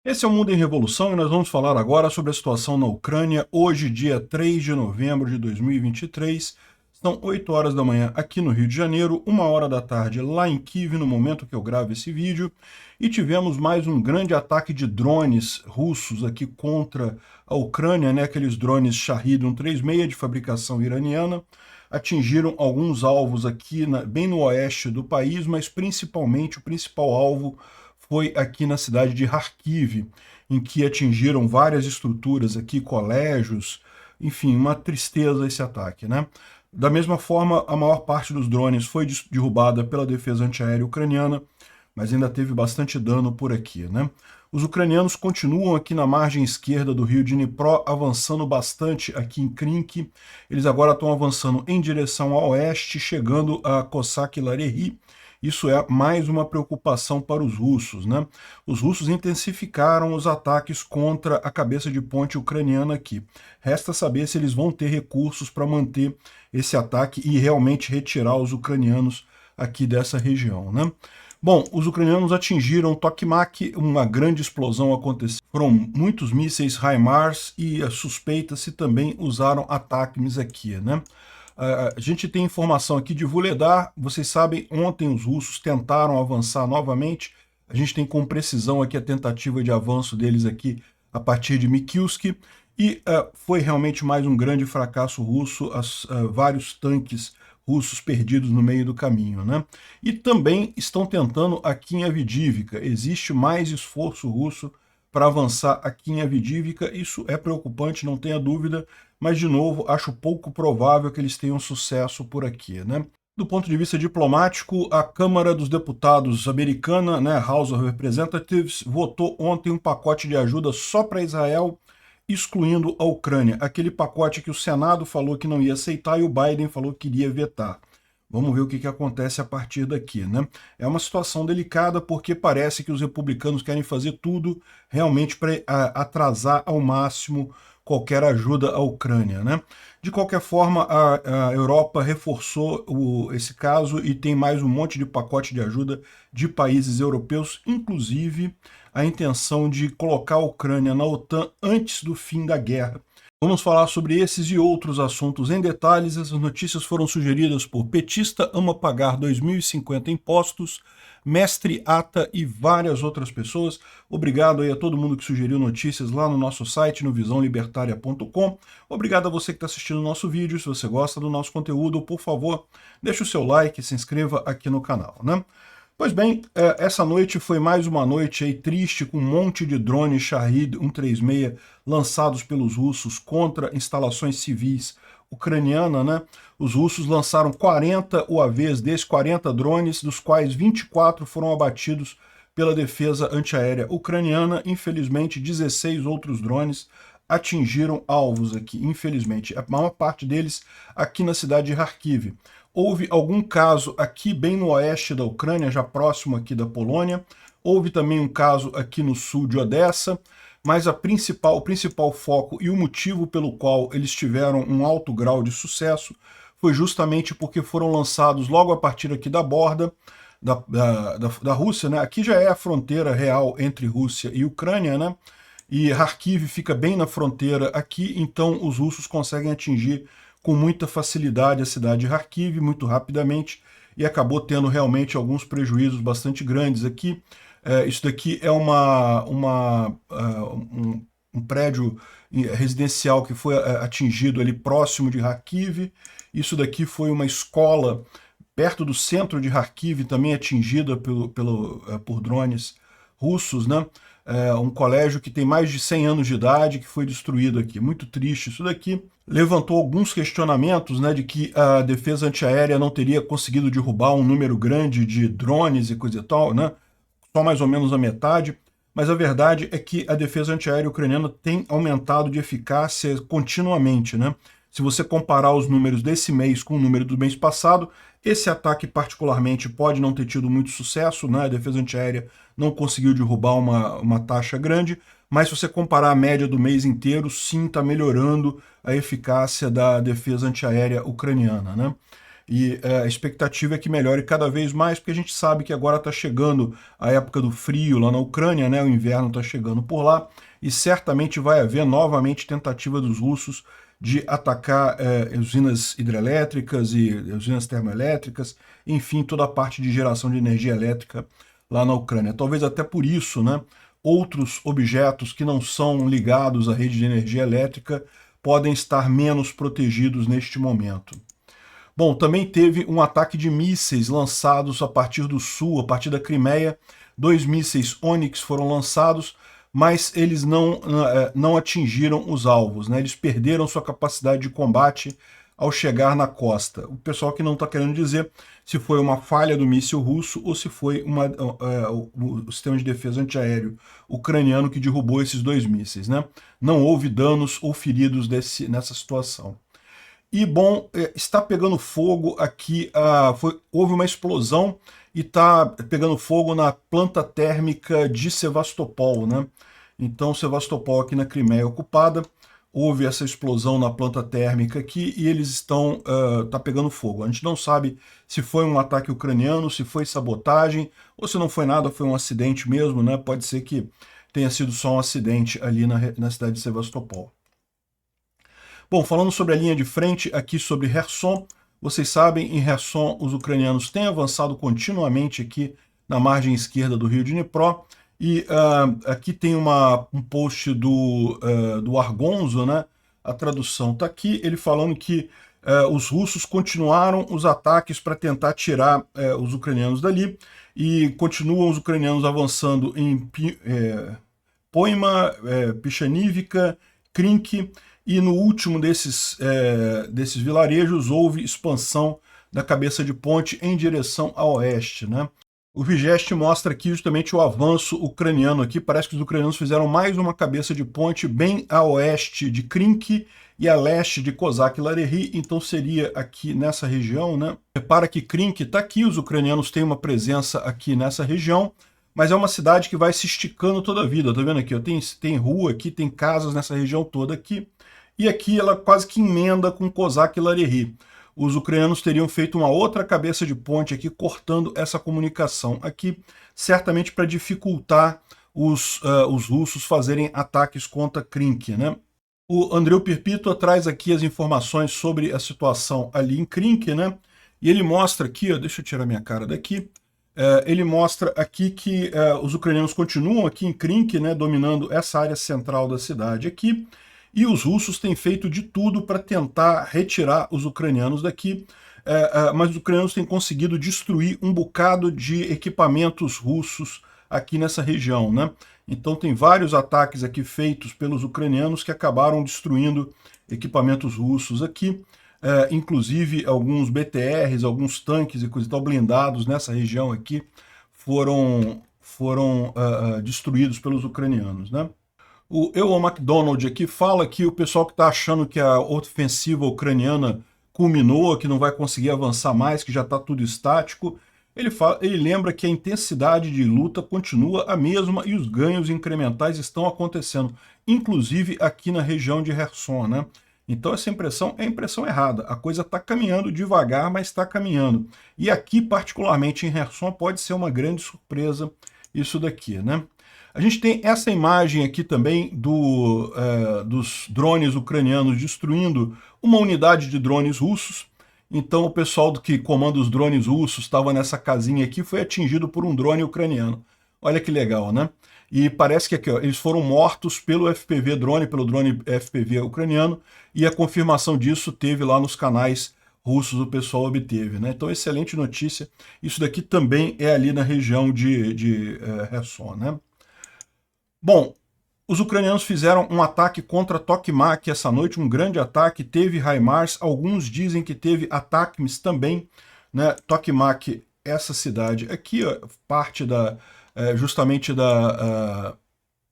Esse é o Mundo em Revolução e nós vamos falar agora sobre a situação na Ucrânia, hoje, dia 3 de novembro de 2023. São 8 horas da manhã aqui no Rio de Janeiro, 1 hora da tarde lá em Kiev, no momento que eu gravo esse vídeo. E tivemos mais um grande ataque de drones russos aqui contra a Ucrânia, né? Aqueles drones Shahed 136 de fabricação iraniana. Atingiram alguns alvos aqui bem no oeste do país, mas principalmente o principal alvo foi aqui na cidade de Kharkiv, em que atingiram várias estruturas aqui, colégios, enfim, uma tristeza esse ataque, né? Da mesma forma, a maior parte dos drones foi derrubada pela defesa antiaérea ucraniana, mas ainda teve bastante dano por aqui, né? Os ucranianos continuam aqui na margem esquerda do rio Dnipro, avançando bastante aqui em Krink. Eles agora estão avançando em direção ao oeste, chegando a Cossack-Larehy. Isso é mais uma preocupação para os russos, né? Os russos intensificaram os ataques contra a cabeça de ponte ucraniana aqui. Resta saber se eles vão ter recursos para manter esse ataque e realmente retirar os ucranianos aqui dessa região, né? Bom, os ucranianos atingiram Tokmak, uma grande explosão aconteceu. Foram muitos mísseis HIMARS e suspeita-se também usaram ataques aqui, né? A gente tem informação aqui de Vuhledar. Vocês sabem, ontem os russos tentaram avançar novamente. A gente tem com precisão aqui a tentativa de avanço deles aqui a partir de Mikilsk. E foi realmente mais um grande fracasso russo, vários tanques russos perdidos no meio do caminho, né? E também estão tentando aqui em Avdiivka. Existe mais esforço russo para avançar aqui em Avdiivka. Isso é preocupante, não tenha dúvida, mas, de novo, acho pouco provável que eles tenham sucesso por aqui, né? Do ponto de vista diplomático, a Câmara dos Deputados americana, né, House of Representatives, votou ontem um pacote de ajuda só para Israel, excluindo a Ucrânia. Aquele pacote que o Senado falou que não ia aceitar e o Biden falou que iria vetar. Vamos ver o que acontece a partir daqui, né? É uma situação delicada porque parece que os republicanos querem fazer tudo realmente para atrasar ao máximo qualquer ajuda à Ucrânia, né? De qualquer forma, a Europa reforçou esse caso e tem mais um monte de pacote de ajuda de países europeus, inclusive a intenção de colocar a Ucrânia na OTAN antes do fim da guerra. Vamos falar sobre esses e outros assuntos em detalhes. Essas notícias foram sugeridas por Petista Ama Pagar 2050 Impostos, Mestre Ata e várias outras pessoas. Obrigado aí a todo mundo que sugeriu notícias lá no nosso site, no visãolibertaria.com. Obrigado a você que está assistindo o nosso vídeo. Se você gosta do nosso conteúdo, por favor, deixe o seu like e se inscreva aqui no canal, né? Pois bem, essa noite foi mais uma noite aí triste, com um monte de drones Shahed 136 lançados pelos russos contra instalações civis ucranianas, né? Os russos lançaram 40 UAVs desses, 40 drones, dos quais 24 foram abatidos pela defesa antiaérea ucraniana. Infelizmente, 16 outros drones atingiram alvos aqui, infelizmente. A maior parte deles aqui na cidade de Kharkiv. Houve algum caso aqui bem no oeste da Ucrânia, já próximo aqui da Polônia. Houve também um caso aqui no sul de Odessa, mas o principal foco e o motivo pelo qual eles tiveram um alto grau de sucesso foi justamente porque foram lançados logo a partir aqui da borda da Rússia, né? Aqui já é a fronteira real entre Rússia e Ucrânia, né? E Kharkiv fica bem na fronteira aqui, então os russos conseguem atingir com muita facilidade a cidade de Kharkiv, muito rapidamente, e acabou tendo realmente alguns prejuízos bastante grandes aqui. Isso daqui é um prédio residencial que foi atingido ali próximo de Kharkiv. Isso daqui foi uma escola perto do centro de Kharkiv, também atingida por drones russos, né? Um colégio que tem mais de 100 anos de idade, que foi destruído aqui. Muito triste isso daqui. Levantou alguns questionamentos, né, de que a defesa antiaérea não teria conseguido derrubar um número grande de drones e coisa e tal, né? Só mais ou menos a metade. Mas a verdade é que a defesa antiaérea ucraniana tem aumentado de eficácia continuamente, né? Se você comparar os números desse mês com o número do mês passado, esse ataque particularmente pode não ter tido muito sucesso, né? A defesa antiaérea não conseguiu derrubar uma taxa grande, mas se você comparar a média do mês inteiro, sim, está melhorando a eficácia da defesa antiaérea ucraniana, né? E a expectativa é que melhore cada vez mais, porque a gente sabe que agora está chegando a época do frio lá na Ucrânia, né? O inverno está chegando por lá, e certamente vai haver novamente tentativa dos russos de atacar usinas hidrelétricas e usinas termoelétricas, enfim, toda a parte de geração de energia elétrica lá na Ucrânia. Talvez até por isso, né, outros objetos que não são ligados à rede de energia elétrica podem estar menos protegidos neste momento. Bom, também teve um ataque de mísseis lançados a partir do sul, a partir da Crimeia. 2 mísseis Onyx foram lançados, mas eles não atingiram os alvos, né? Eles perderam sua capacidade de combate ao chegar na costa. O pessoal que não está querendo dizer se foi uma falha do míssil russo ou se foi o sistema de defesa antiaéreo ucraniano que derrubou esses 2 mísseis, né? Não houve danos ou feridos nessa situação. E, bom, está pegando fogo aqui, houve uma explosão e está pegando fogo na planta térmica de Sevastopol, né? Então, Sevastopol aqui na Crimeia ocupada, houve essa explosão na planta térmica aqui e eles tá pegando fogo. A gente não sabe se foi um ataque ucraniano, se foi sabotagem, ou se não foi nada, foi um acidente mesmo, né? Pode ser que tenha sido só um acidente ali na cidade de Sevastopol. Bom, falando sobre a linha de frente, aqui sobre Kherson, vocês sabem, em Kherson os ucranianos têm avançado continuamente aqui na margem esquerda do rio Dnipro, e aqui tem um post do Argonzo, né? A tradução está aqui, ele falando que os russos continuaram os ataques para tentar tirar os ucranianos dali, e continuam os ucranianos avançando em Poima, Pichanivka, Krink, e no último desses vilarejos houve expansão da cabeça de ponte em direção a oeste, né? O Vigeste mostra aqui justamente o avanço ucraniano aqui. Parece que os ucranianos fizeram mais uma cabeça de ponte bem a oeste de Krink e a leste de Kozak-Larehy, então seria aqui nessa região, né? Repara que Krink está aqui, os ucranianos têm uma presença aqui nessa região, mas é uma cidade que vai se esticando toda a vida, tá vendo aqui? Tem rua aqui, tem casas nessa região toda aqui, e aqui ela quase que emenda com Kozak-Larehy. Os ucranianos teriam feito uma outra cabeça de ponte aqui, cortando essa comunicação aqui, certamente para dificultar os russos fazerem ataques contra Krink, né? O Andreu Pirpito traz aqui as informações sobre a situação ali em Krink, né? E ele mostra aqui, ó, deixa eu tirar minha cara daqui, ele mostra aqui que os ucranianos continuam aqui em Krink, né, dominando essa área central da cidade aqui, e os russos têm feito de tudo para tentar retirar os ucranianos daqui, mas os ucranianos têm conseguido destruir um bocado de equipamentos russos aqui nessa região, né? Então tem vários ataques aqui feitos pelos ucranianos que acabaram destruindo equipamentos russos aqui, inclusive alguns BTRs, alguns tanques e coisa e tal blindados nessa região aqui foram destruídos pelos ucranianos, né? O Ewan MacDonald aqui fala que o pessoal que está achando que a ofensiva ucraniana culminou, que não vai conseguir avançar mais, que já está tudo estático, ele lembra que a intensidade de luta continua a mesma e os ganhos incrementais estão acontecendo, inclusive aqui na região de Kherson, né? Então essa impressão é a impressão errada. A coisa está caminhando devagar, mas está caminhando. E aqui, particularmente em Kherson, pode ser uma grande surpresa isso daqui, né? A gente tem essa imagem aqui também dos drones ucranianos destruindo uma unidade de drones russos. Então o pessoal que comanda os drones russos estava nessa casinha aqui, foi atingido por um drone ucraniano. Olha que legal, né? E parece que aqui, ó, eles foram mortos pelo FPV drone, pelo drone FPV ucraniano, e a confirmação disso teve lá nos canais russos, o pessoal obteve, né? Então excelente notícia. Isso daqui também é ali na região de Kherson, né? Bom, os ucranianos fizeram um ataque contra Tokmak essa noite, um grande ataque, teve HIMARS, alguns dizem que teve ATACMS também, né? Tokmak, essa cidade aqui, ó, parte justamente da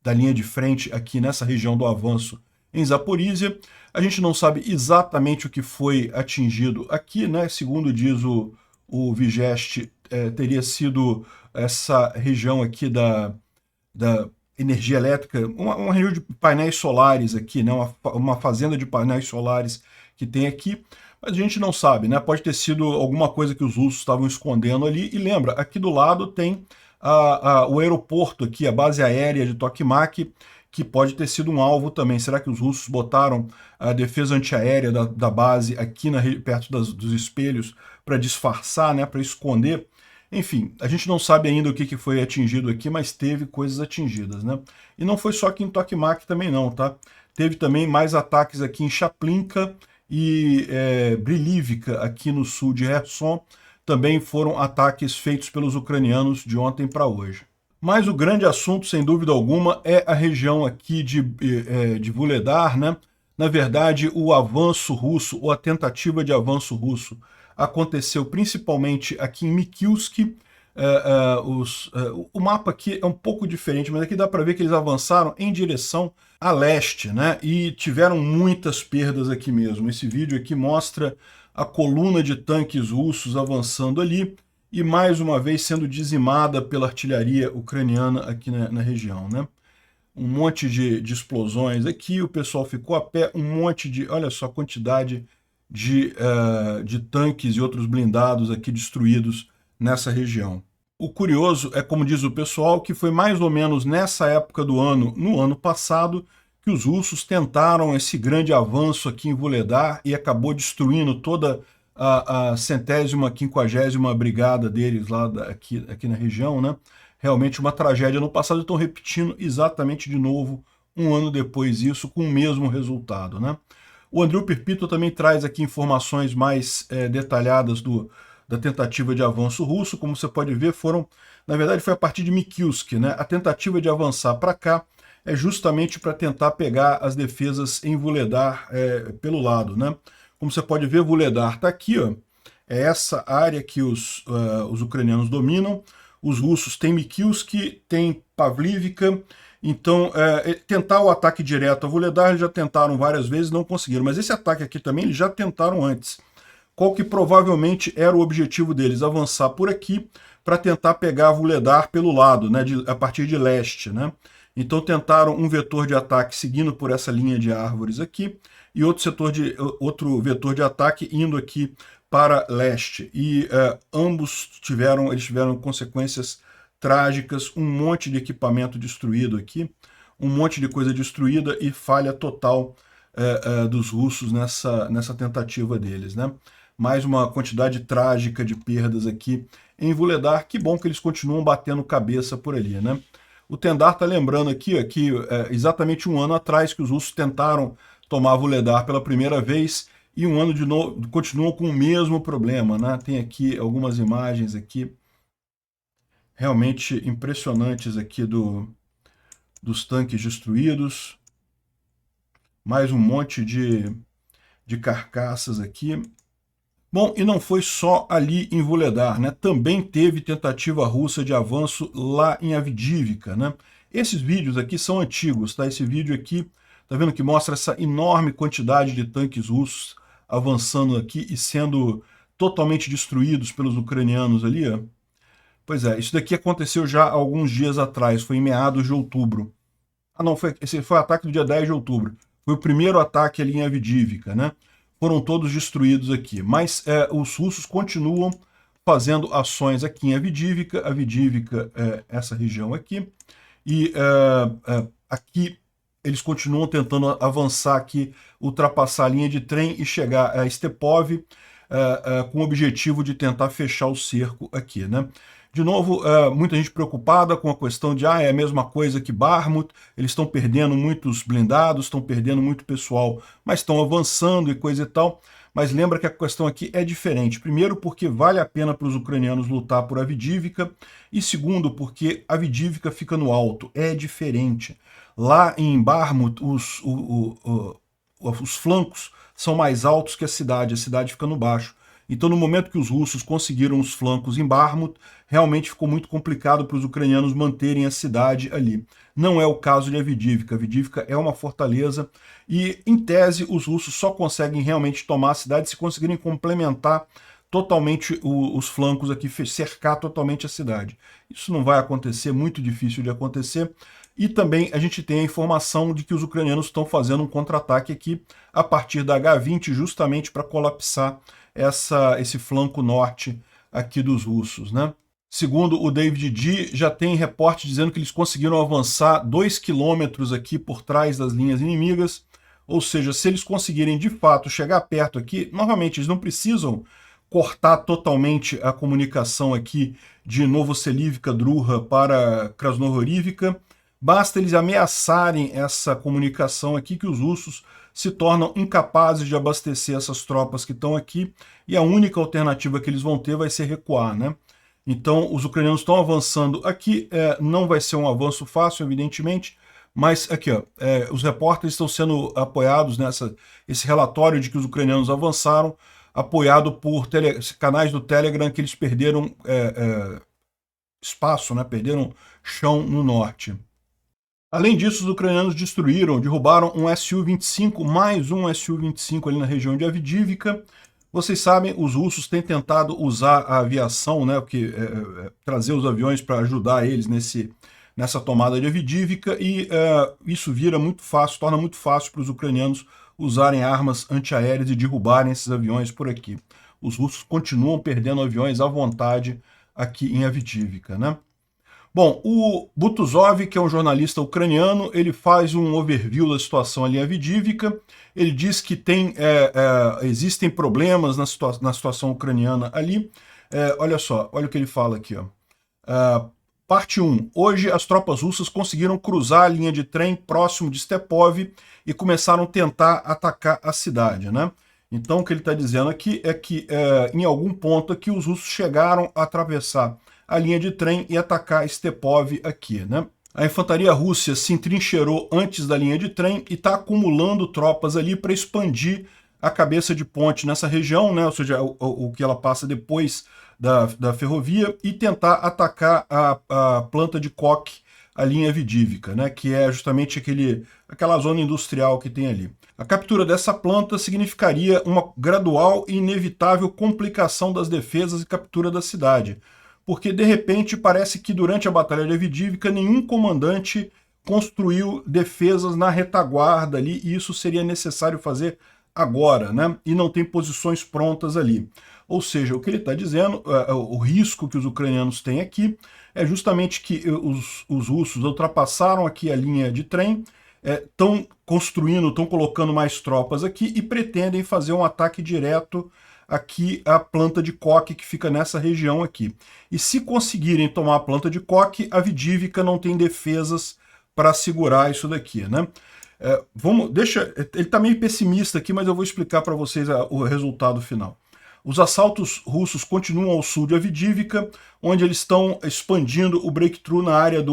linha de frente aqui nessa região do avanço em Zaporizhia. A gente não sabe exatamente o que foi atingido aqui, né? Segundo diz o Vigeste, teria sido essa região aqui da energia elétrica, uma região de painéis solares aqui, né? Uma fazenda de painéis solares que tem aqui, Mas a gente não sabe, né? Pode ter sido alguma coisa que os russos estavam escondendo ali. E lembra, aqui do lado tem o aeroporto aqui, a base aérea de Tokmak, que pode ter sido um alvo também. Será que os russos botaram a defesa antiaérea da base aqui perto dos espelhos para disfarçar, né? Para esconder? Enfim, a gente não sabe ainda o que foi atingido aqui, mas teve coisas atingidas, né? E não foi só aqui em Tokmak também não, tá? Teve também mais ataques aqui em Chaplinka e Brilivka, aqui no sul de Kherson. Também foram ataques feitos pelos ucranianos de ontem para hoje. Mas o grande assunto, sem dúvida alguma, é a região aqui de Vuhledar, né? Na verdade, o avanço russo, ou a tentativa de avanço russo, aconteceu principalmente aqui em Mikilsk. O mapa aqui é um pouco diferente, mas aqui dá para ver que eles avançaram em direção a leste, né? E tiveram muitas perdas aqui mesmo. Esse vídeo aqui mostra a coluna de tanques russos avançando ali e mais uma vez sendo dizimada pela artilharia ucraniana aqui na região, né? Um monte de explosões aqui, o pessoal ficou a pé, um monte de... Olha só a quantidade de tanques e outros blindados aqui destruídos nessa região. O curioso é, como diz o pessoal, que foi mais ou menos nessa época do ano, no ano passado, que os russos tentaram esse grande avanço aqui em Vuhledar e acabou destruindo toda a 150ª brigada deles lá aqui na região, né? Realmente uma tragédia no passado, estão repetindo exatamente de novo, um ano depois isso, com o mesmo resultado, né? O Andrew Perpito também traz aqui informações mais detalhadas da tentativa de avanço russo. Como você pode ver, na verdade foi a partir de Mikilsk, né? A tentativa de avançar para cá é justamente para tentar pegar as defesas em Vuhledar pelo lado, né? Como você pode ver, Vuhledar está aqui, ó. É essa área que os ucranianos dominam. Os russos têm Mikilsk, tem Pavlivka. Então, tentar o ataque direto a Vuhledar, eles já tentaram várias vezes, não conseguiram. Mas esse ataque aqui também, eles já tentaram antes. Qual que provavelmente era o objetivo deles? Avançar por aqui para tentar pegar Vuhledar pelo lado, né, a partir de leste, né? Então tentaram um vetor de ataque seguindo por essa linha de árvores aqui e outro vetor de ataque indo aqui para leste. E ambos tiveram consequências trágicas, um monte de equipamento destruído aqui, um monte de coisa destruída e falha total dos russos nessa tentativa deles, né? Mais uma quantidade trágica de perdas aqui em Vuhledar. Que bom que eles continuam batendo cabeça por ali, né? O Tendar está lembrando aqui que exatamente um ano atrás que os russos tentaram tomar Vuhledar pela primeira vez e um ano de novo continuam com o mesmo problema, né? Tem aqui algumas imagens aqui realmente impressionantes aqui dos tanques destruídos. Mais um monte de carcaças aqui. Bom, e não foi só ali em Vuhledar, né? Também teve tentativa russa de avanço lá em Avdiivka, né? Esses vídeos aqui são antigos, tá? Esse vídeo aqui, tá vendo que mostra essa enorme quantidade de tanques russos avançando aqui e sendo totalmente destruídos pelos ucranianos ali, ó. Pois é, isso daqui aconteceu já há alguns dias atrás, foi em meados de outubro. Ah não, esse foi o ataque do dia 10 de outubro. Foi o primeiro ataque ali em Avdiivka, né? Foram todos destruídos aqui. Mas os russos continuam fazendo ações aqui em Avdiivka. Avdiivka é essa região aqui. E aqui eles continuam tentando avançar aqui, ultrapassar a linha de trem e chegar a Stepov com o objetivo de tentar fechar o cerco aqui, né? De novo, muita gente preocupada com a questão de é a mesma coisa que Bakhmut, eles estão perdendo muitos blindados, estão perdendo muito pessoal, mas estão avançando e coisa e tal. Mas lembra que a questão aqui é diferente. Primeiro, porque vale a pena para os ucranianos lutar por Avdiivka, e segundo, porque Avdiivka fica no alto, é diferente. Lá em Bakhmut, os flancos são mais altos que a cidade fica no baixo. Então, no momento que os russos conseguiram os flancos em Bakhmut, realmente ficou muito complicado para os ucranianos manterem a cidade ali. Não é o caso de Avdiivka. Avdiivka é uma fortaleza e, em tese, os russos só conseguem realmente tomar a cidade se conseguirem complementar totalmente os flancos aqui, cercar totalmente a cidade. Isso não vai acontecer, muito difícil de acontecer. E também a gente tem a informação de que os ucranianos estão fazendo um contra-ataque aqui a partir da H20, justamente para colapsar esse flanco norte aqui dos russos, né? Segundo o David G, já tem reporte dizendo que eles conseguiram avançar 2 quilômetros aqui por trás das linhas inimigas, ou seja, se eles conseguirem de fato chegar perto aqui, novamente, eles não precisam cortar totalmente a comunicação aqui de Novoselivka, Druha para Krasnohorivka, basta eles ameaçarem essa comunicação aqui que os russos se tornam incapazes de abastecer essas tropas que estão aqui, e a única alternativa que eles vão ter vai ser recuar, né? Então, os ucranianos estão avançando aqui, não vai ser um avanço fácil, evidentemente, mas aqui, ó, os repórteres estão sendo apoiados esse relatório de que os ucranianos avançaram, apoiado por canais do Telegram que eles perderam espaço, né, perderam chão no norte. Além disso, os ucranianos derrubaram um Su-25, mais um Su-25 ali na região de Avdiivka. Vocês sabem, os russos têm tentado usar a aviação, né, trazer os aviões para ajudar eles nessa tomada de Avdiivka, e isso vira muito fácil, torna muito fácil para os ucranianos usarem armas antiaéreas e derrubarem esses aviões por aqui. Os russos continuam perdendo aviões à vontade aqui em Avdiivka, né? Bom, o Butuzov, que é um jornalista ucraniano, ele faz um overview da situação ali em Avdiivka. Ele diz que existem problemas na situação ucraniana ali. Olha só, olha o que ele fala aqui, ó. Parte 1. Hoje as tropas russas conseguiram cruzar a linha de trem próximo de Stepov e começaram a tentar atacar a cidade, né? Então o que ele está dizendo aqui é que em algum ponto aqui os russos chegaram a atravessar a linha de trem e atacar Stepov aqui, né? A infantaria russa se entrincheirou antes da linha de trem e está acumulando tropas ali para expandir a cabeça de ponte nessa região, né? Ou seja, o que ela passa depois da ferrovia, e tentar atacar a planta de coque ali em Avdiivka, né? Que é justamente aquela zona industrial que tem ali. A captura dessa planta significaria uma gradual e inevitável complicação das defesas e captura da cidade, porque de repente parece que durante a Batalha de Avdiivka nenhum comandante construiu defesas na retaguarda ali, e isso seria necessário fazer agora, né? E não tem posições prontas ali. Ou seja, o que ele está dizendo, o risco que os ucranianos têm aqui é justamente que os russos ultrapassaram aqui a linha de trem, estão colocando mais tropas aqui e pretendem fazer um ataque direto aqui à planta de coque que fica nessa região aqui. E se conseguirem tomar a planta de coque, a Avdiivka não tem defesas para segurar isso daqui, né? Ele está meio pessimista aqui, mas eu vou explicar para vocês o resultado final. Os assaltos russos continuam ao sul de Avdiivka, onde eles estão expandindo o breakthrough na área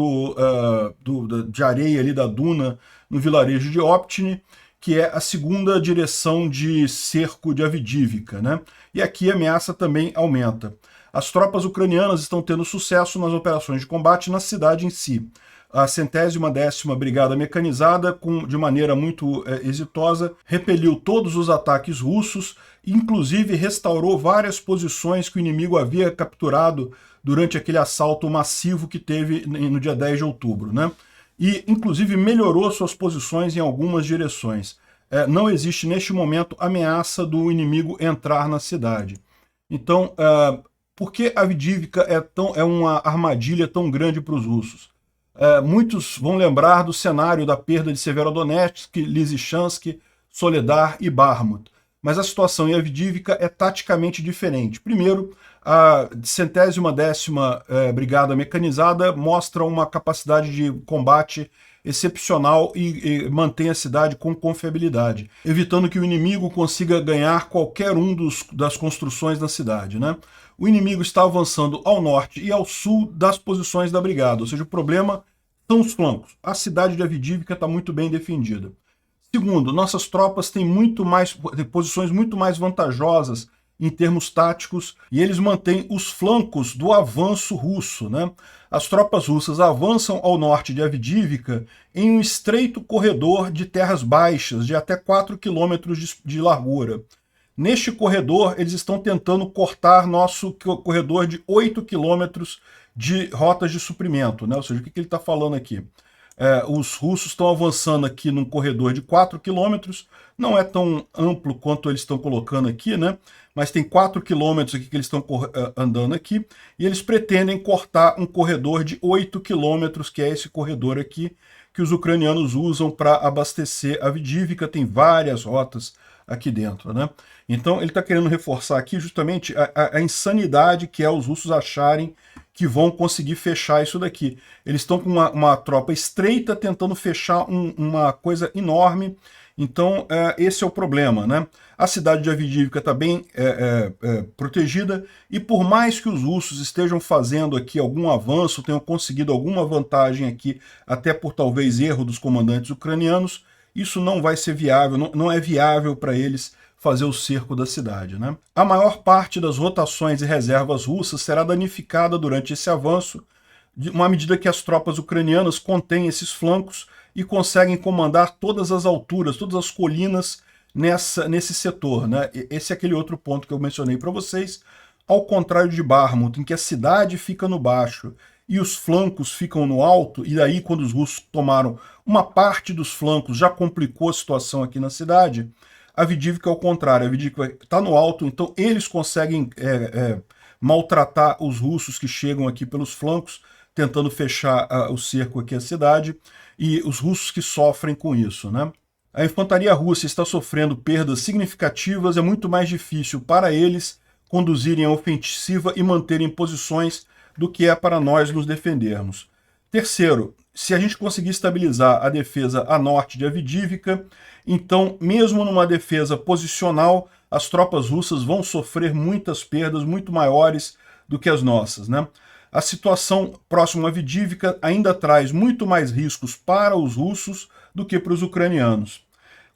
de areia ali da duna, no vilarejo de Optiny, que é a segunda direção de cerco de Avdiivka, né? E aqui a ameaça também aumenta. As tropas ucranianas estão tendo sucesso nas operações de combate na cidade em si. A 110ª Brigada Mecanizada, de maneira muito exitosa, repeliu todos os ataques russos, inclusive restaurou várias posições que o inimigo havia capturado durante aquele assalto massivo que teve no dia 10 de outubro, né? E, inclusive, melhorou suas posições em algumas direções. Não existe, neste momento, ameaça do inimigo entrar na cidade. Então, por que Avdiivka é uma armadilha tão grande para os russos? Muitos vão lembrar do cenário da perda de Severodonetsk, Lysychansk, Soledar e Bakhmut. Mas a situação em Avdiivka é taticamente diferente. Primeiro, a 110ª Brigada Mecanizada mostra uma capacidade de combate excepcional e mantém a cidade com confiabilidade, evitando que o inimigo consiga ganhar qualquer das construções da cidade, né? O inimigo está avançando ao norte e ao sul das posições da brigada, ou seja, o problema são os flancos. A cidade de Avdiivka está muito bem defendida. Segundo, nossas tropas têm posições muito mais vantajosas em termos táticos, e eles mantêm os flancos do avanço russo, né? As tropas russas avançam ao norte de Avdiivka em um estreito corredor de terras baixas, de até 4 quilômetros de largura. Neste corredor, eles estão tentando cortar nosso corredor de 8 quilômetros de rotas de suprimento, né? Ou seja, o que ele está falando aqui? Os russos estão avançando aqui num corredor de 4 quilômetros, não é tão amplo quanto eles estão colocando aqui, né? Mas tem 4 quilômetros aqui que eles estão andando aqui, e eles pretendem cortar um corredor de 8 quilômetros, que é esse corredor aqui, que os ucranianos usam para abastecer a Avdívka. Tem várias rotas aqui dentro, né? Então ele está querendo reforçar aqui justamente a insanidade que é os russos acharem que vão conseguir fechar isso daqui. Eles estão com uma tropa estreita tentando fechar uma coisa enorme. Então esse é o problema, né? A cidade de Avdívka está bem protegida, e por mais que os russos estejam fazendo aqui algum avanço, tenham conseguido alguma vantagem aqui, até por talvez erro dos comandantes ucranianos, isso não vai ser viável, não é viável para eles fazer o cerco da cidade, né? A maior parte das rotações e reservas russas será danificada durante esse avanço, uma medida que as tropas ucranianas contêm esses flancos e conseguem comandar todas as alturas, todas as colinas nesse setor, né? Esse é aquele outro ponto que eu mencionei para vocês. Ao contrário de Bakhmut, em que a cidade fica no baixo e os flancos ficam no alto, e daí quando os russos tomaram uma parte dos flancos já complicou a situação aqui na cidade, a Avdívka é o contrário, a Avdívka está no alto, então eles conseguem maltratar os russos que chegam aqui pelos flancos, tentando fechar o cerco aqui à cidade, e os russos que sofrem com isso, né? A infantaria russa está sofrendo perdas significativas, é muito mais difícil para eles conduzirem a ofensiva e manterem posições do que é para nós nos defendermos. Terceiro, se a gente conseguir estabilizar a defesa a norte de Avdívka, então, mesmo numa defesa posicional, as tropas russas vão sofrer muitas perdas, muito maiores do que as nossas, né? A situação próxima a Avdívka ainda traz muito mais riscos para os russos do que para os ucranianos.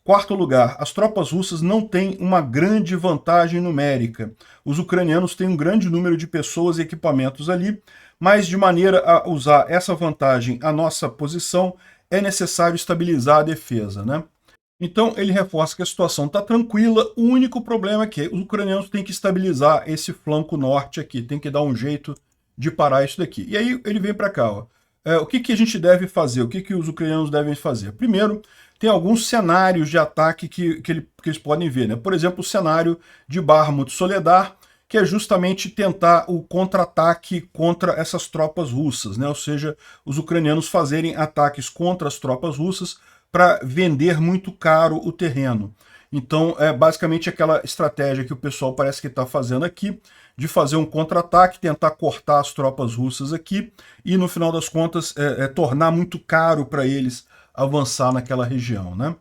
Quarto lugar, as tropas russas não têm uma grande vantagem numérica. Os ucranianos têm um grande número de pessoas e equipamentos ali, mas de maneira a usar essa vantagem à nossa posição, é necessário estabilizar a defesa, né? Então ele reforça que a situação está tranquila, o único problema é que os ucranianos têm que estabilizar esse flanco norte aqui, tem que dar um jeito de parar isso daqui. E aí ele vem para cá, ó. O que a gente deve fazer? O que os ucranianos devem fazer? Primeiro, tem alguns cenários de ataque que eles podem ver, né? Por exemplo, o cenário de Bakhmut-Soledar, que é justamente tentar o contra-ataque contra essas tropas russas, né? Ou seja, os ucranianos fazerem ataques contra as tropas russas para vender muito caro o terreno. Então, é basicamente aquela estratégia que o pessoal parece que está fazendo aqui, de fazer um contra-ataque, tentar cortar as tropas russas aqui, e no final das contas tornar muito caro para eles avançar naquela região, né?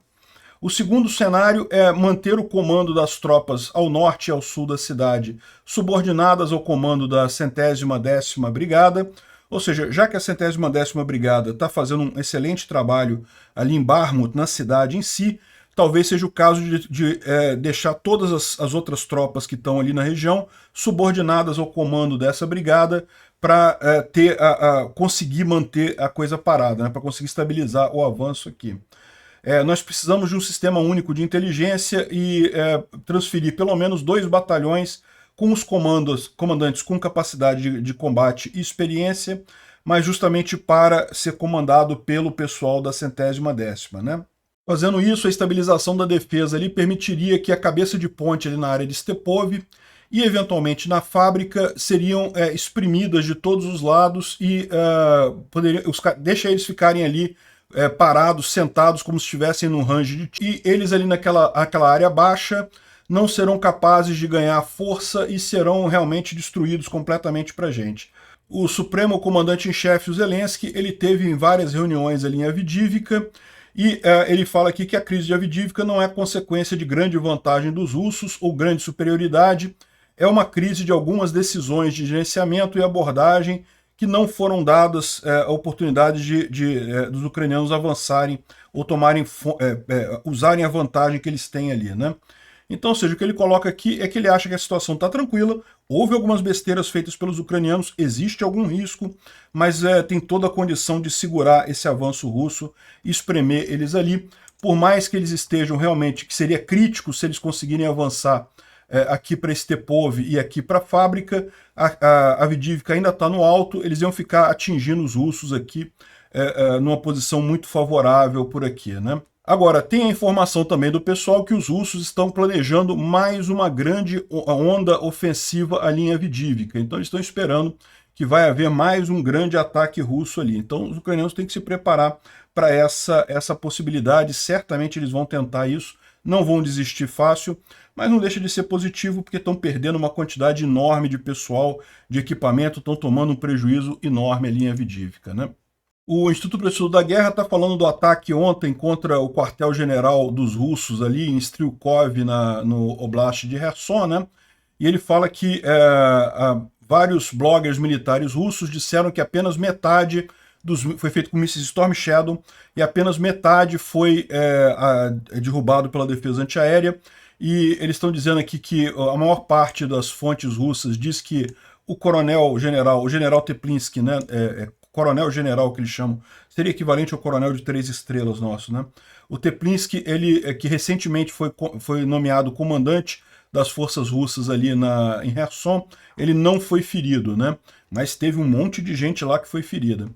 O segundo cenário é manter o comando das tropas ao norte e ao sul da cidade subordinadas ao comando da 110ª Brigada, ou seja, já que a 110ª Brigada está fazendo um excelente trabalho ali em Bakhmut, na cidade em si, talvez seja o caso de deixar todas as outras tropas que estão ali na região subordinadas ao comando dessa brigada para conseguir manter a coisa parada, né, para conseguir estabilizar o avanço aqui. Nós precisamos de um sistema único de inteligência e transferir pelo menos 2 batalhões com os comandantes com capacidade de combate e experiência, mas justamente para ser comandado pelo pessoal da 110ª, né? Fazendo isso, a estabilização da defesa ali permitiria que a cabeça de ponte ali na área de Stepov e, eventualmente, na fábrica seriam exprimidas de todos os lados e deixa eles ficarem ali parados, sentados, como se estivessem num range de tiro. E eles ali naquela área baixa não serão capazes de ganhar força e serão realmente destruídos completamente para a gente. O Supremo Comandante em Chefe, o Zelensky, ele teve em várias reuniões ali em Avdívka, e ele fala aqui que a crise de Avdívka não é consequência de grande vantagem dos russos ou grande superioridade, é uma crise de algumas decisões de gerenciamento e abordagem que não foram dadas a oportunidade dos ucranianos avançarem ou usarem a vantagem que eles têm ali, né? Então, ou seja, o que ele coloca aqui é que ele acha que a situação está tranquila, houve algumas besteiras feitas pelos ucranianos, existe algum risco, mas tem toda a condição de segurar esse avanço russo e espremer eles ali, por mais que eles estejam realmente, que seria crítico se eles conseguirem avançar aqui para Stepov e aqui para a fábrica, a Avdívka ainda está no alto, eles iam ficar atingindo os russos aqui numa posição muito favorável por aqui, né? Agora, tem a informação também do pessoal que os russos estão planejando mais uma grande onda ofensiva à linha Avdiivka. Então eles estão esperando que vai haver mais um grande ataque russo ali. Então os ucranianos têm que se preparar para essa possibilidade. Certamente eles vão tentar isso, não vão desistir fácil, mas não deixa de ser positivo porque estão perdendo uma quantidade enorme de pessoal, de equipamento, estão tomando um prejuízo enorme ali em Avdiivka, né? O Instituto para o Estudo da Guerra está falando do ataque ontem contra o quartel-general dos russos ali em Stryukov, no Oblast de Kherson, né? E ele fala que vários bloggers militares russos disseram que apenas metade foi feito com mísseis Storm Shadow e apenas metade foi derrubado pela defesa antiaérea. E eles estão dizendo aqui que a maior parte das fontes russas diz que o coronel-general, o general Teplinsky, né, coronel-general que eles chamam, seria equivalente ao coronel de 3 estrelas nosso, né? O Teplinsky, ele que recentemente foi nomeado comandante das forças russas ali em Kherson, ele não foi ferido, né? Mas teve um monte de gente lá que foi ferida.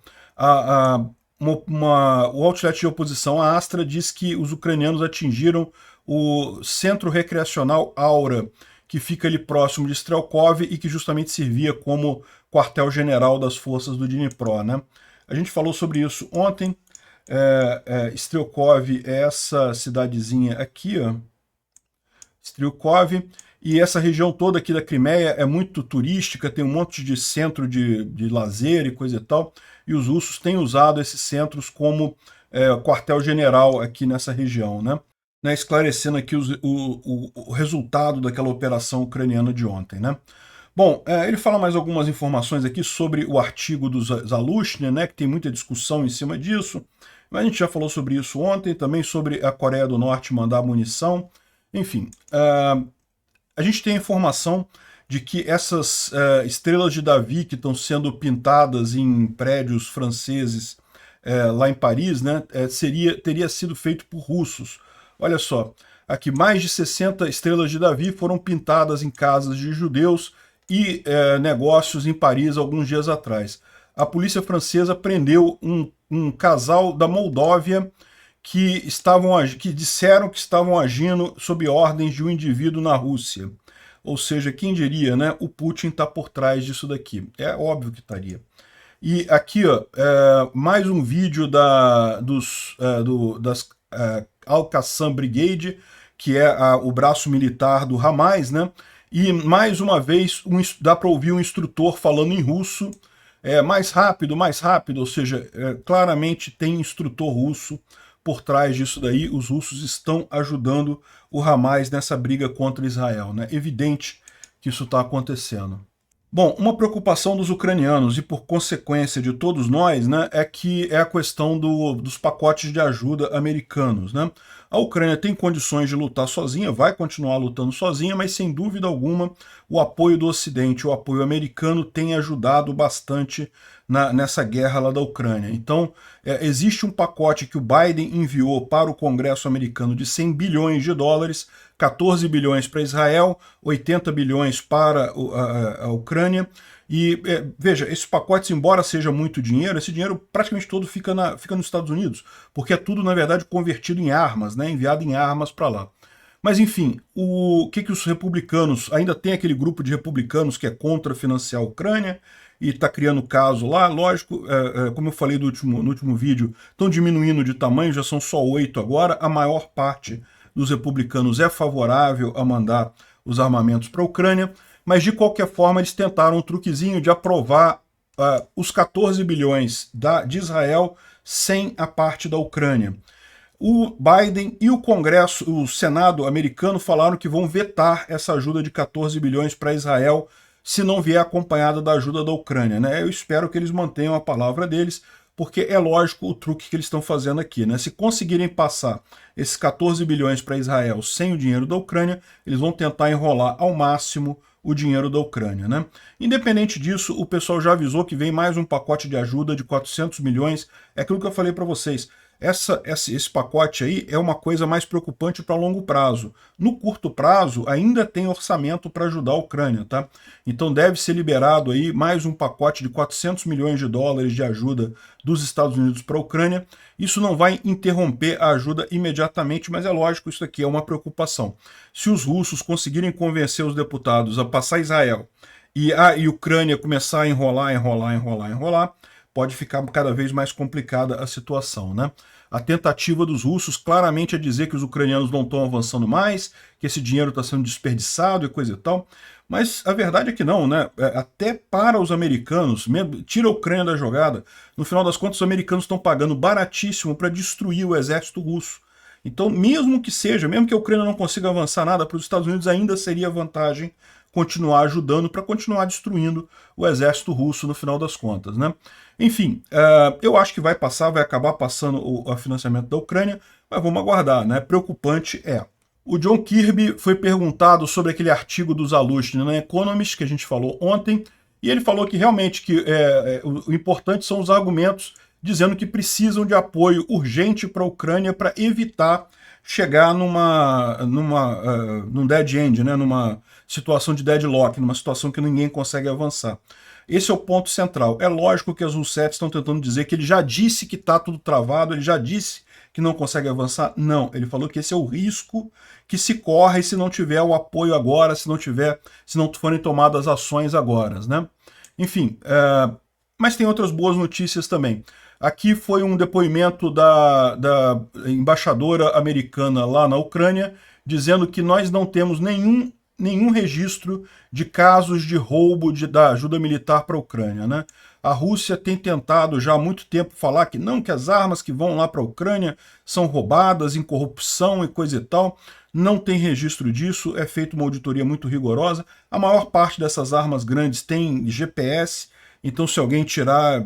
O outlet de oposição, a Astra, diz que os ucranianos atingiram o centro recreacional Aura, que fica ali próximo de Strelkov e que justamente servia como quartel-general das forças do Dnipro, né? A gente falou sobre isso ontem. Strelkov é essa cidadezinha aqui, ó, Strelkov, e essa região toda aqui da Crimeia é muito turística, tem um monte de centro de lazer e coisa e tal, e os russos têm usado esses centros como quartel-general aqui nessa região, né? Esclarecendo aqui o resultado daquela operação ucraniana de ontem, né? Bom, ele fala mais algumas informações aqui sobre o artigo do Zalushny, né, que tem muita discussão em cima disso, mas a gente já falou sobre isso ontem, também sobre a Coreia do Norte mandar munição, enfim. A gente tem a informação de que essas estrelas de Davi que estão sendo pintadas em prédios franceses lá em Paris, né, teria sido feito por russos. Olha só, aqui mais de 60 estrelas de Davi foram pintadas em casas de judeus e negócios em Paris alguns dias atrás. A polícia francesa prendeu um casal da Moldóvia que disseram que estavam agindo sob ordens de um indivíduo na Rússia. Ou seja, quem diria, né? O Putin está por trás disso daqui. É óbvio que estaria. E aqui, ó, mais um vídeo das Al-Qassam Brigade, que é o braço militar do Hamas, né? E mais uma vez dá para ouvir um instrutor falando em russo, mais rápido, ou seja, claramente tem instrutor russo por trás disso daí. Os russos estão ajudando o Hamas nessa briga contra Israel, né? Evidente que isso está acontecendo. Bom, uma preocupação dos ucranianos e por consequência de todos nós, né, é a questão dos pacotes de ajuda americanos, né? A Ucrânia tem condições de lutar sozinha, vai continuar lutando sozinha, mas sem dúvida alguma o apoio do Ocidente, o apoio americano tem ajudado bastante nessa guerra lá da Ucrânia. Então, existe um pacote que o Biden enviou para o Congresso americano de 100 bilhões de dólares, 14 bilhões para Israel, 80 bilhões para a Ucrânia. E veja, esses pacotes, embora seja muito dinheiro, esse dinheiro praticamente todo fica nos Estados Unidos, porque é tudo, na verdade, convertido em armas, né, enviado em armas para lá. Mas, enfim, o que os republicanos, ainda tem aquele grupo de republicanos que é contra financiar a Ucrânia, e está criando caso lá, lógico, como eu falei no último vídeo, estão diminuindo de tamanho, já são só 8 agora, a maior parte dos republicanos é favorável a mandar os armamentos para a Ucrânia, mas de qualquer forma eles tentaram um truquezinho de aprovar os 14 bilhões de Israel sem a parte da Ucrânia. O Biden e o Congresso, o Senado americano falaram que vão vetar essa ajuda de 14 bilhões para Israel se não vier acompanhada da ajuda da Ucrânia, né? Eu espero que eles mantenham a palavra deles, porque é lógico o truque que eles estão fazendo aqui, né? Se conseguirem passar esses 14 bilhões para Israel sem o dinheiro da Ucrânia, eles vão tentar enrolar ao máximo o dinheiro da Ucrânia, né? Independente disso, o pessoal já avisou que vem mais um pacote de ajuda de 400 milhões, é aquilo que eu falei para vocês. esse pacote aí é uma coisa mais preocupante para longo prazo. No curto prazo, ainda tem orçamento para ajudar a Ucrânia, tá? Então deve ser liberado aí mais um pacote de 400 milhões de dólares de ajuda dos Estados Unidos para a Ucrânia. Isso não vai interromper a ajuda imediatamente, mas é lógico, isso aqui é uma preocupação. Se os russos conseguirem convencer os deputados a passar Israel e a Ucrânia começar a enrolar, pode ficar cada vez mais complicada a situação, né? A tentativa dos russos claramente é dizer que os ucranianos não estão avançando mais, que esse dinheiro está sendo desperdiçado e coisa e tal, mas a verdade é que não, né? Até para os americanos, tira a Ucrânia da jogada, no final das contas os americanos estão pagando baratíssimo para destruir o exército russo. Então, mesmo que a Ucrânia não consiga avançar nada, para os Estados Unidos ainda seria vantagem continuar ajudando para continuar destruindo o exército russo no final das contas, né? Enfim, eu acho que vai acabar passando o financiamento da Ucrânia, mas vamos aguardar, né? Preocupante é. O John Kirby foi perguntado sobre aquele artigo do Zaluzhny na Economist, que a gente falou ontem, e ele falou que realmente o importante são os argumentos dizendo que precisam de apoio urgente para a Ucrânia para evitar chegar num dead end, né? Numa situação de deadlock, numa situação que ninguém consegue avançar. Esse é o ponto central. É lógico que as Russettes estão tentando dizer que ele já disse que está tudo travado, ele já disse que não consegue avançar. Não, ele falou que esse é o risco que se corre se não tiver o apoio agora, se não forem tomadas ações agora, né? Enfim, mas tem outras boas notícias também. Aqui foi um depoimento da embaixadora americana lá na Ucrânia, dizendo que nós não temos nenhum registro de casos de roubo da ajuda militar para a Ucrânia, né? A Rússia tem tentado já há muito tempo falar que não, que as armas que vão lá para a Ucrânia são roubadas em corrupção e coisa e tal. Não tem registro disso, é feita uma auditoria muito rigorosa. A maior parte dessas armas grandes tem GPS, então se alguém tirar,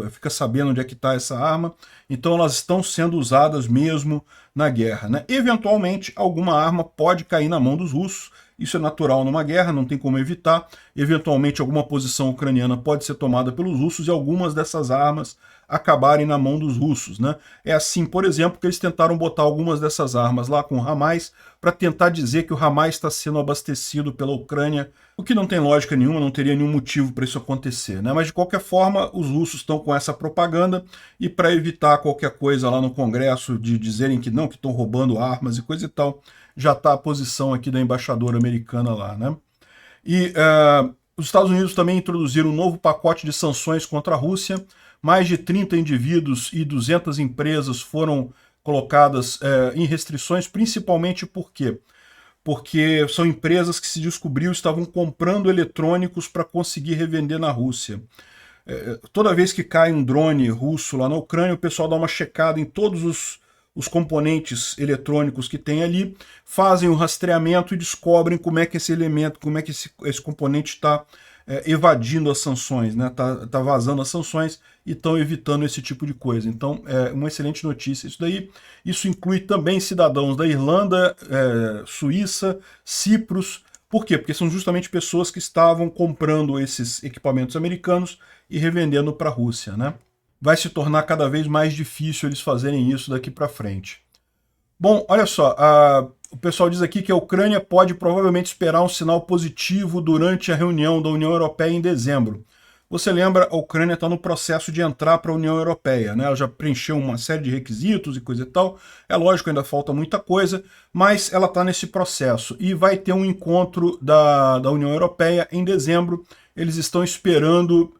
fica sabendo onde é que está essa arma. Então elas estão sendo usadas mesmo na guerra, né? Eventualmente, alguma arma pode cair na mão dos russos. Isso é natural numa guerra, não tem como evitar. Eventualmente, alguma posição ucraniana pode ser tomada pelos russos e algumas dessas armas acabarem na mão dos russos, né? É assim, por exemplo, que eles tentaram botar algumas dessas armas lá com o Hamas para tentar dizer que o Hamas está sendo abastecido pela Ucrânia, o que não tem lógica nenhuma, não teria nenhum motivo para isso acontecer, né? Mas de qualquer forma, os russos estão com essa propaganda e para evitar qualquer coisa lá no Congresso de dizerem que não, que estão roubando armas e coisa e tal, já está a posição aqui da embaixadora americana lá, né? E os Estados Unidos também introduziram um novo pacote de sanções contra a Rússia. Mais de 30 indivíduos e 200 empresas foram colocadas em restrições, principalmente por quê? Porque são empresas que se descobriu estavam comprando eletrônicos para conseguir revender na Rússia. Toda vez que cai um drone russo lá na Ucrânia, o pessoal dá uma checada em todos os componentes eletrônicos que tem ali, fazem o rastreamento e descobrem como é que esse elemento, como é que esse componente está evadindo as sanções, né? Tá vazando as sanções e estão evitando esse tipo de coisa. Então, é uma excelente notícia isso daí. Isso inclui também cidadãos da Irlanda, Suíça, Cipros. Por quê? Porque são justamente pessoas que estavam comprando esses equipamentos americanos e revendendo para a Rússia, né? Vai se tornar cada vez mais difícil eles fazerem isso daqui para frente. Bom, olha só, o pessoal diz aqui que a Ucrânia pode provavelmente esperar um sinal positivo durante a reunião da União Europeia em dezembro. Você lembra, a Ucrânia está no processo de entrar para a União Europeia, né? Ela já preencheu uma série de requisitos e coisa e tal. É lógico, ainda falta muita coisa, mas ela está nesse processo. E vai ter um encontro da União Europeia em dezembro. Eles estão esperando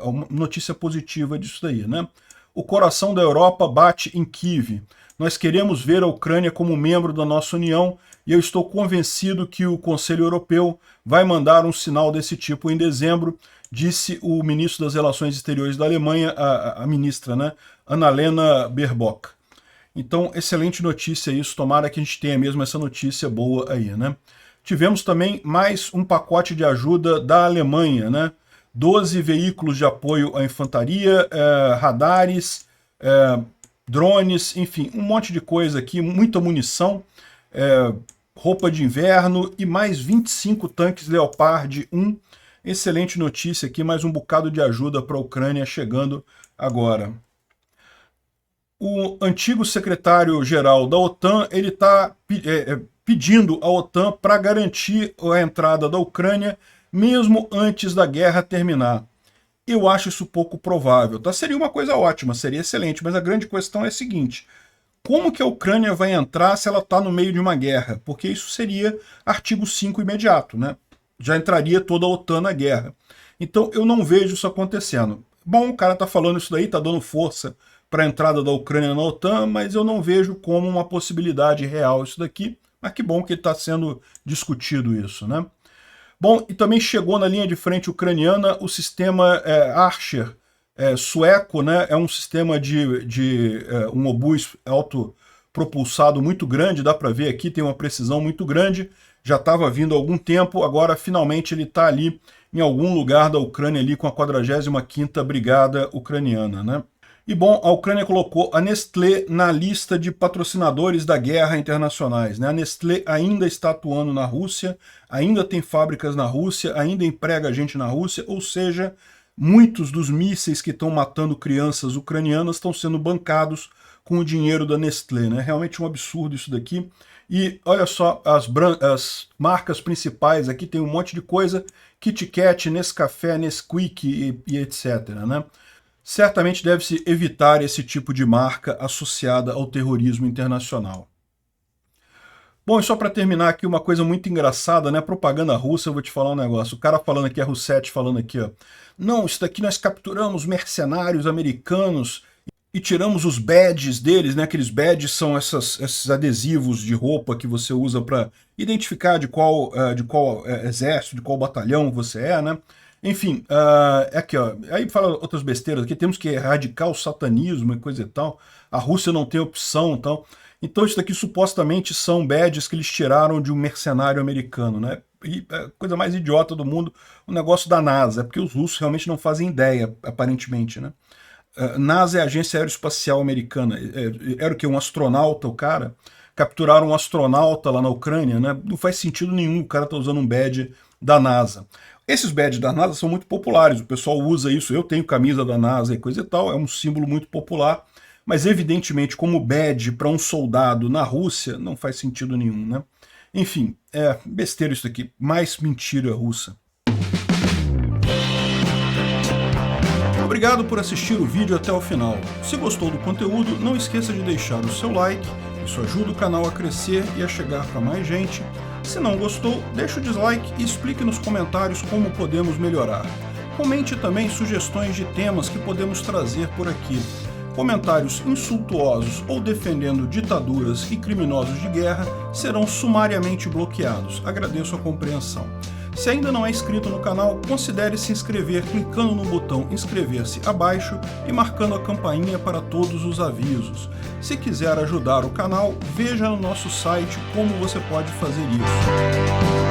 uma notícia positiva disso daí, né? O coração da Europa bate em Kiev. Nós queremos ver a Ucrânia como membro da nossa União e eu estou convencido que o Conselho Europeu vai mandar um sinal desse tipo em dezembro, disse o ministro das Relações Exteriores da Alemanha, a ministra, né, Annalena Baerbock. Então, excelente notícia isso, tomara que a gente tenha mesmo essa notícia boa aí, né? Tivemos também mais um pacote de ajuda da Alemanha, né? 12 veículos de apoio à infantaria, radares, drones, enfim, um monte de coisa aqui, muita munição, roupa de inverno e mais 25 tanques Leopard 1. Excelente notícia aqui, mais um bocado de ajuda para a Ucrânia chegando agora. O antigo secretário-geral da OTAN ele está pedindo à OTAN para garantir a entrada da Ucrânia mesmo antes da guerra terminar. Eu acho isso pouco provável. Tá? Seria uma coisa ótima, seria excelente, mas a grande questão é a seguinte: como que a Ucrânia vai entrar se ela está no meio de uma guerra? Porque isso seria artigo 5 imediato, né? Já entraria toda a OTAN na guerra. Então eu não vejo isso acontecendo. Bom, o cara está falando isso daí, está dando força para a entrada da Ucrânia na OTAN, mas eu não vejo como uma possibilidade real isso daqui. Mas que bom que está sendo discutido isso, né? Bom, e também chegou na linha de frente ucraniana o sistema Archer sueco, né? É um sistema de um obus autopropulsado muito grande, dá para ver aqui, tem uma precisão muito grande, já estava vindo há algum tempo, agora finalmente ele está ali em algum lugar da Ucrânia, ali com a 45ª Brigada Ucraniana, né? E bom, a Ucrânia colocou a Nestlé na lista de patrocinadores da guerra internacionais, né? A Nestlé ainda está atuando na Rússia, ainda tem fábricas na Rússia, ainda emprega gente na Rússia, ou seja, muitos dos mísseis que estão matando crianças ucranianas estão sendo bancados com o dinheiro da Nestlé, né? Realmente um absurdo isso daqui. E olha só, as marcas principais aqui tem um monte de coisa, Kit Kat, Nescafé, Nesquik e etc, né? Certamente deve-se evitar esse tipo de marca associada ao terrorismo internacional. Bom, e só para terminar aqui, uma coisa muito engraçada, né? Propaganda russa, eu vou te falar um negócio. O cara falando aqui, a Roussetti falando aqui, ó. Não, isso daqui nós capturamos mercenários americanos e tiramos os badges deles, né? Aqueles badges são esses adesivos de roupa que você usa para identificar de qual exército, de qual batalhão você é, né? Enfim, aqui, ó, aí fala outras besteiras aqui, temos que erradicar o satanismo e coisa e tal, a Rússia não tem opção e tal. Então isso daqui supostamente são badges que eles tiraram de um mercenário americano, né? E a coisa mais idiota do mundo, o negócio da NASA, porque os russos realmente não fazem ideia, aparentemente, né? NASA é a Agência Aeroespacial Americana, era o que? Um astronauta, o cara? Capturaram um astronauta lá na Ucrânia, né? Não faz sentido nenhum, o cara tá usando um badge da NASA. Esses badges da NASA são muito populares, o pessoal usa isso, eu tenho camisa da NASA e coisa e tal, é um símbolo muito popular, mas evidentemente como badge para um soldado na Rússia não faz sentido nenhum, né? Enfim, é besteira isso aqui, mais mentira russa. Obrigado por assistir o vídeo até o final. Se gostou do conteúdo, não esqueça de deixar o seu like, isso ajuda o canal a crescer e a chegar para mais gente. Se não gostou, deixe o dislike e explique nos comentários como podemos melhorar. Comente também sugestões de temas que podemos trazer por aqui. Comentários insultuosos ou defendendo ditaduras e criminosos de guerra serão sumariamente bloqueados. Agradeço a compreensão. Se ainda não é inscrito no canal, considere se inscrever clicando no botão inscrever-se abaixo e marcando a campainha para todos os avisos. Se quiser ajudar o canal, veja no nosso site como você pode fazer isso.